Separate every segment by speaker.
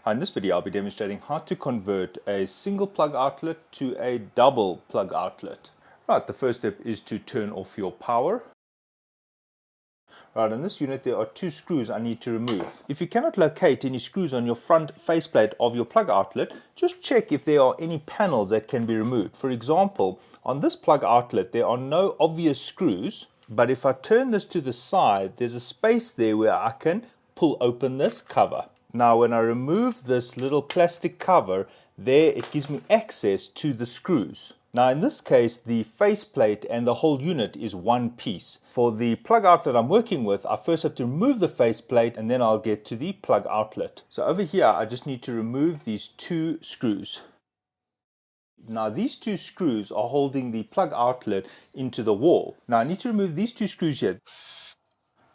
Speaker 1: In this video, I'll be demonstrating how to convert a single plug outlet to a double plug outlet. Right, the first step is to turn off your power. Right, in this unit there are two screws I need to remove. If you cannot locate any screws on your front faceplate of your plug outlet, just check if there are any panels that can be removed. For example, on this plug outlet there are no obvious screws, but if I turn this to the side, there's a space there where I can pull open this cover. Now when I remove this little plastic cover, there it gives me access to the screws. Now in this case, the faceplate and the whole unit is one piece. For the plug outlet I'm working with, I first have to remove the faceplate and then I'll get to the plug outlet. So over here, I just need to remove these two screws. Now these two screws are holding the plug outlet into the wall. Now I need to remove these two screws here.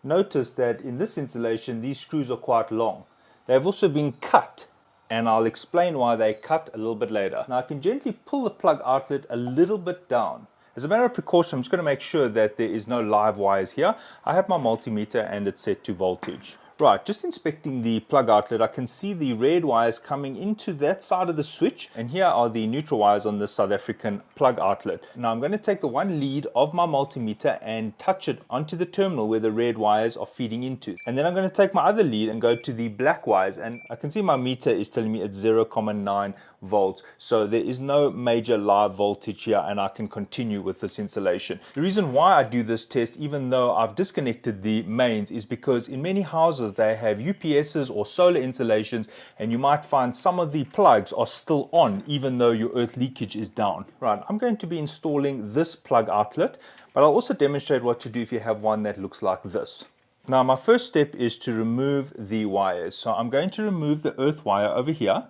Speaker 1: Notice that in this installation, these screws are quite long. They've also been cut, and I'll explain why they cut a little bit later. Now I can gently pull the plug outlet a little bit down. As a matter of precaution, I'm just going to make sure that there is no live wires here. I have my multimeter and it's set to voltage. Right, just inspecting the plug outlet, I can see the red wires coming into that side of the switch, and here are the neutral wires on the South African plug outlet. Now I'm going to take the one lead of my multimeter and touch it onto the terminal where the red wires are feeding into. And then I'm going to take my other lead and go to the black wires, and I can see my meter is telling me it's 0.9 volts. So there is no major live voltage here, and I can continue with this installation. The reason why I do this test, even though I've disconnected the mains, is because in many houses they have UPSs or solar installations, and you might find some of the plugs are still on even though your earth leakage is down. Right, I'm going to be installing this plug outlet, but I'll also demonstrate what to do if you have one that looks like this. Now my first step is to remove the wires. So I'm going to remove the earth wire over here.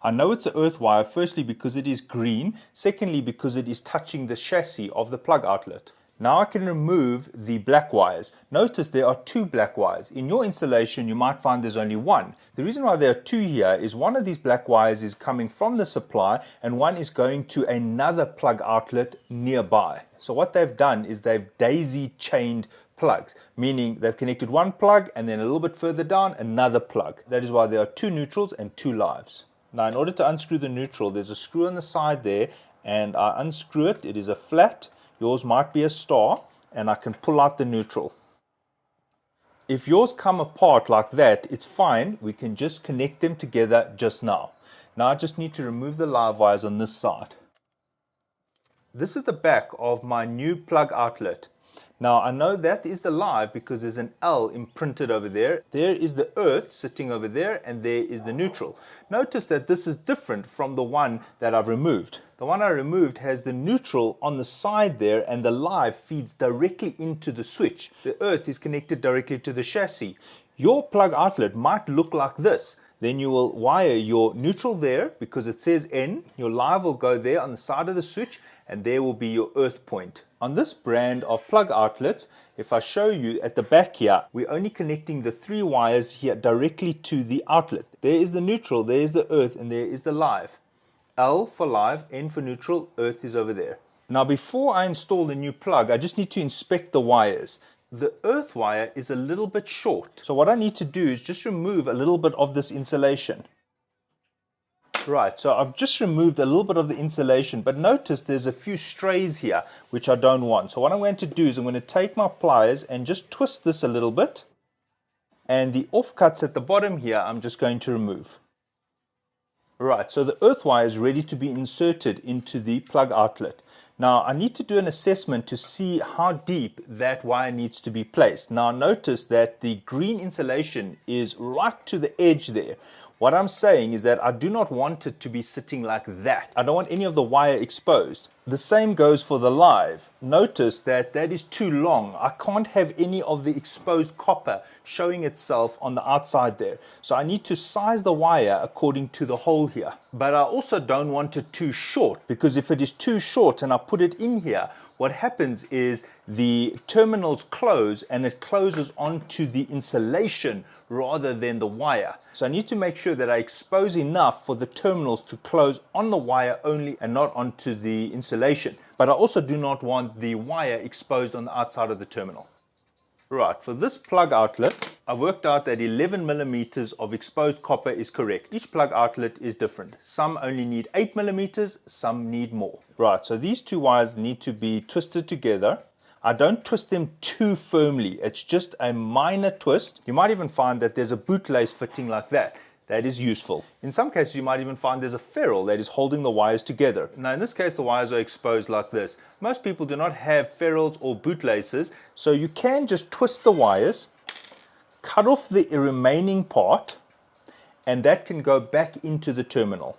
Speaker 1: I know it's an earth wire, firstly because it is green, secondly because it is touching the chassis of the plug outlet. Now I can remove the black wires. Notice there are two black wires. In your installation you might find there's only one. The reason why there are two here is one of these black wires is coming from the supply and one is going to another plug outlet nearby. So what they've done is they've daisy chained plugs, meaning they've connected one plug and then a little bit further down another plug. That is why there are two neutrals and two lives. Now in order to unscrew the neutral, there's a screw on the side there, and I unscrew it. It is a flat. Yours might be a star, and I can pull out the neutral. If yours come apart like that, it's fine. We can just connect them together just now. Now I just need to remove the live wires on this side. This is the back of my new plug outlet. Now I know that is the live because there's an L imprinted over there. There is the earth sitting over there, and there is the neutral. Notice that this is different from the one that I've removed. The one I removed has the neutral on the side there, and the live feeds directly into the switch. The earth is connected directly to the chassis. Your plug outlet might look like this. Then you will wire your neutral there because it says N. Your live will go there on the side of the switch, and there will be your earth point. On this brand of plug outlets, if I show you at the back here, we're only connecting the three wires here directly to the outlet. There is the neutral, there is the earth, and there is the live. L for live, N for neutral, earth is over there. Now before I install the new plug, I just need to inspect the wires. The earth wire is a little bit short. So what I need to do is just remove a little bit of this insulation. Right, so I've just removed a little bit of the insulation, but notice there's a few strays here which I don't want. So what I'm going to do is I'm going to take my pliers and just twist this a little bit, and the offcuts at the bottom here I'm just going to remove. Right, so the earth wire is ready to be inserted into the plug outlet. Now I need to do an assessment to see how deep that wire needs to be placed. Now notice that the green insulation is right to the edge there. What I'm saying is that I do not want it to be sitting like that. I don't want any of the wire exposed. The same goes for the live. Notice that that is too long. I can't have any of the exposed copper showing itself on the outside there. So I need to size the wire according to the hole here. But I also don't want it too short, because if it is too short and I put it in here, what happens is the terminals close and it closes onto the insulation rather than the wire. So I need to make sure that I expose enough for the terminals to close on the wire only and not onto the insulation. But I also do not want the wire exposed on the outside of the terminal. Right, for this plug outlet, I've worked out that 11 millimeters of exposed copper is correct. Each plug outlet is different. Some only need 8 millimeters, some need more. Right, so these two wires need to be twisted together. I don't twist them too firmly. It's just a minor twist. You might even find that there's a bootlace fitting like that. That is useful. In some cases, you might even find there's a ferrule that is holding the wires together. Now, in this case, the wires are exposed like this. Most people do not have ferrules or bootlaces, so you can just twist the wires, cut off the remaining part, and that can go back into the terminal.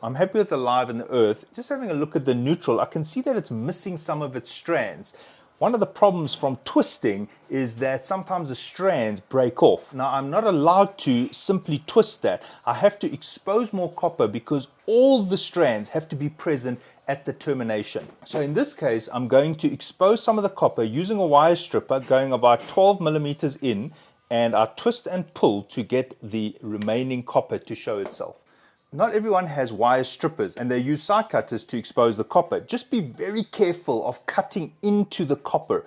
Speaker 1: I'm happy with the live and the earth. Just having a look at the neutral, I can see that it's missing some of its strands. One of the problems from twisting is that sometimes the strands break off. Now, I'm not allowed to simply twist that. I have to expose more copper because all the strands have to be present at the termination. So in this case, I'm going to expose some of the copper using a wire stripper going about 12 millimeters in, and I twist and pull to get the remaining copper to show itself. Not everyone has wire strippers and they use side cutters to expose the copper. Just be very careful of cutting into the copper.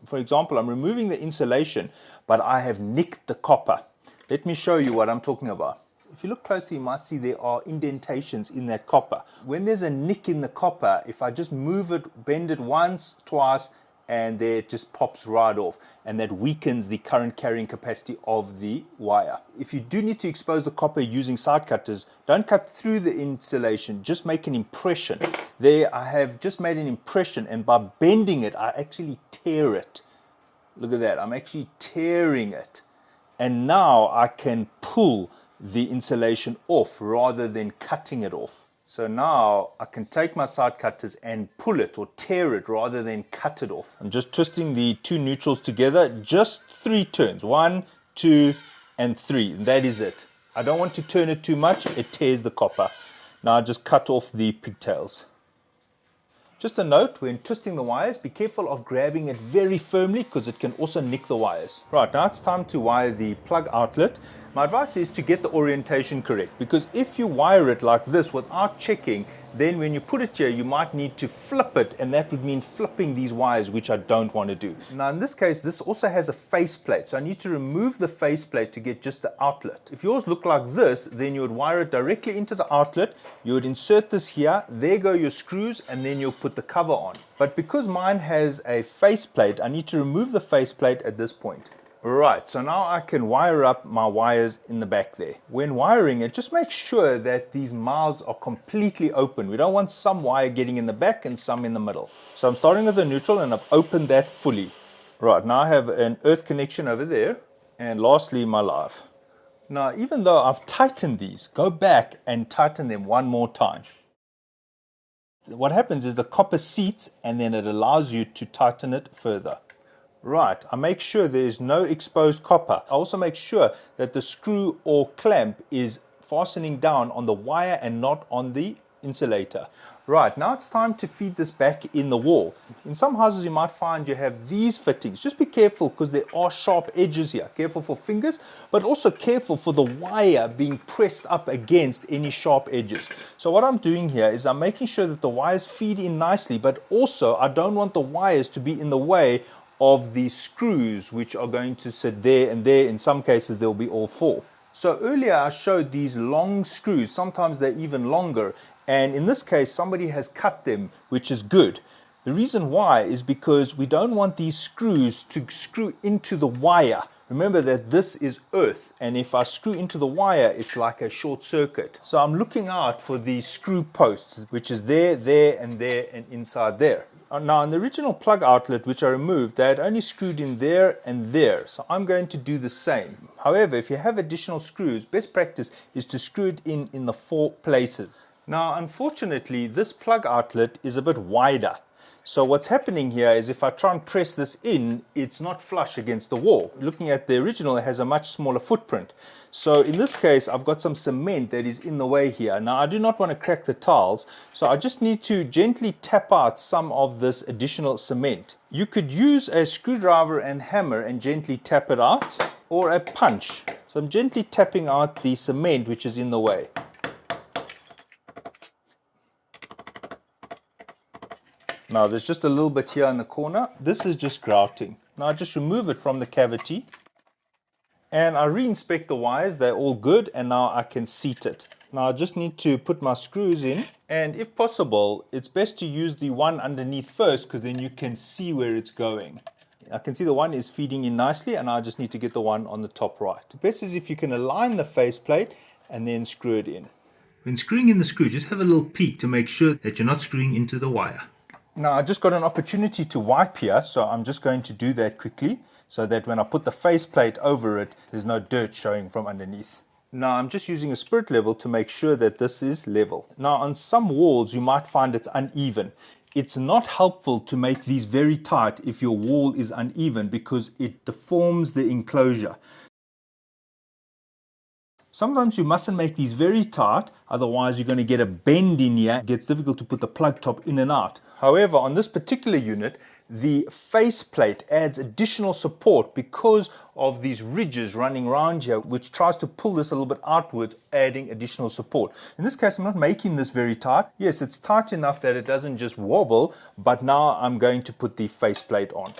Speaker 1: For example, I'm removing the insulation, but I have nicked the copper. Let me show you what I'm talking about. If you look closely, you might see there are indentations in that copper. When there's a nick in the copper, if I just move it, bend it once, twice, and there it just pops right off, and that weakens the current carrying capacity of the wire. If you do need to expose the copper using side cutters, don't cut through the insulation, just make an impression. There I have just made an impression, and by bending it I actually tear it. Look at that, I'm actually tearing it, and now I can pull the insulation off rather than cutting it off. So now I can take my side cutters and pull it or tear it rather than cut it off. I'm just twisting the two neutrals together, just 3 turns, 1, 2, and 3. That is it. I don't want to turn it too much, it tears the copper. Now I just cut off the pigtails. Just a note, when twisting the wires, be careful of grabbing it very firmly because it can also nick the wires. Right, now it's time to wire the plug outlet. My advice is to get the orientation correct, because if you wire it like this without checking, then when you put it here, you might need to flip it, and that would mean flipping these wires, which I don't want to do. Now in this case, this also has a faceplate, so I need to remove the faceplate to get just the outlet. If yours look like this, then you would wire it directly into the outlet, you would insert this here, there go your screws, and then you'll put the cover on. But because mine has a faceplate, I need to remove the faceplate at this point. Right, so now I can wire up my wires in the back there. When wiring it, just make sure that these mouths are completely open. We don't want some wire getting in the back and some in the middle. So I'm starting with the neutral and I've opened that fully. Right, now I have an earth connection over there, and lastly my live. Now even though I've tightened these, go back and tighten them one more time. What happens is the copper seats and then it allows you to tighten it further. Right, I make sure there is no exposed copper. I also make sure that the screw or clamp is fastening down on the wire and not on the insulator. Right, now it's time to feed this back in the wall. In some houses you might find you have these fittings. Just be careful because there are sharp edges here. Careful for fingers, but also careful for the wire being pressed up against any sharp edges. So what I'm doing here is I'm making sure that the wires feed in nicely, but also I don't want the wires to be in the way of the screws, which are going to sit there and there. In some cases there'll be all 4. So earlier I showed these long screws, sometimes they're even longer, and in this case somebody has cut them, which is good. The reason why is because we don't want these screws to screw into the wire. Remember that this is earth, and if I screw into the wire, it's like a short circuit. So I'm looking out for these screw posts, which is there, and inside there. Now in the original plug outlet which I removed, they had only screwed in there and there, so I'm going to do the same. However, if you have additional screws, best practice is to screw it in the 4 places. Now unfortunately this plug outlet is a bit wider, so what's happening here is if I try and press this in, it's not flush against the wall. Looking at the original, it has a much smaller footprint. So in this case, I've got some cement that is in the way here. Now I do not want to crack the tiles, so I just need to gently tap out some of this additional cement. You could use a screwdriver and hammer and gently tap it out, or a punch. So I'm gently tapping out the cement which is in the way. Now there's just a little bit here in the corner. This is just grouting. Now I just remove it from the cavity and I re-inspect the wires. They're all good, and now I can seat it. Now I just need to put my screws in, and if possible it's best to use the one underneath first, because then you can see where it's going. I can see the one is feeding in nicely, and I just need to get the one on the top right. The best is if you can align the faceplate and then screw it in. When screwing in the screw, just have a little peek to make sure that you're not screwing into the wire. Now I just got an opportunity to wipe here, so I'm just going to do that quickly so that when I put the faceplate over it, there's no dirt showing from underneath. Now I'm just using a spirit level to make sure that this is level. Now on some walls you might find it's uneven. It's not helpful to make these very tight if your wall is uneven, because it deforms the enclosure. Sometimes you mustn't make these very tight, otherwise you're going to get a bend in here. It gets difficult to put the plug top in and out. However, on this particular unit, the faceplate adds additional support because of these ridges running around here, which tries to pull this a little bit outwards, adding additional support. In this case, I'm not making this very tight. Yes, it's tight enough that it doesn't just wobble, but now I'm going to put the faceplate on.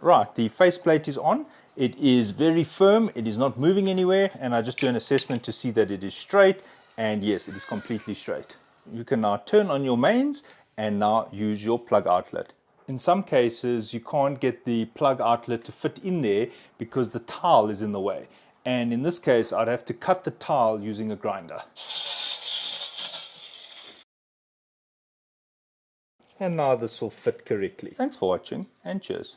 Speaker 1: Right, the faceplate is on. It is very firm, it is not moving anywhere, and I just do an assessment to see that it is straight, and yes, it is completely straight. You can now turn on your mains and now use your plug outlet. In some cases you can't get the plug outlet to fit in there because the towel is in the way, and in this case I'd have to cut the towel using a grinder. And now this will fit correctly. Thanks for watching, and cheers.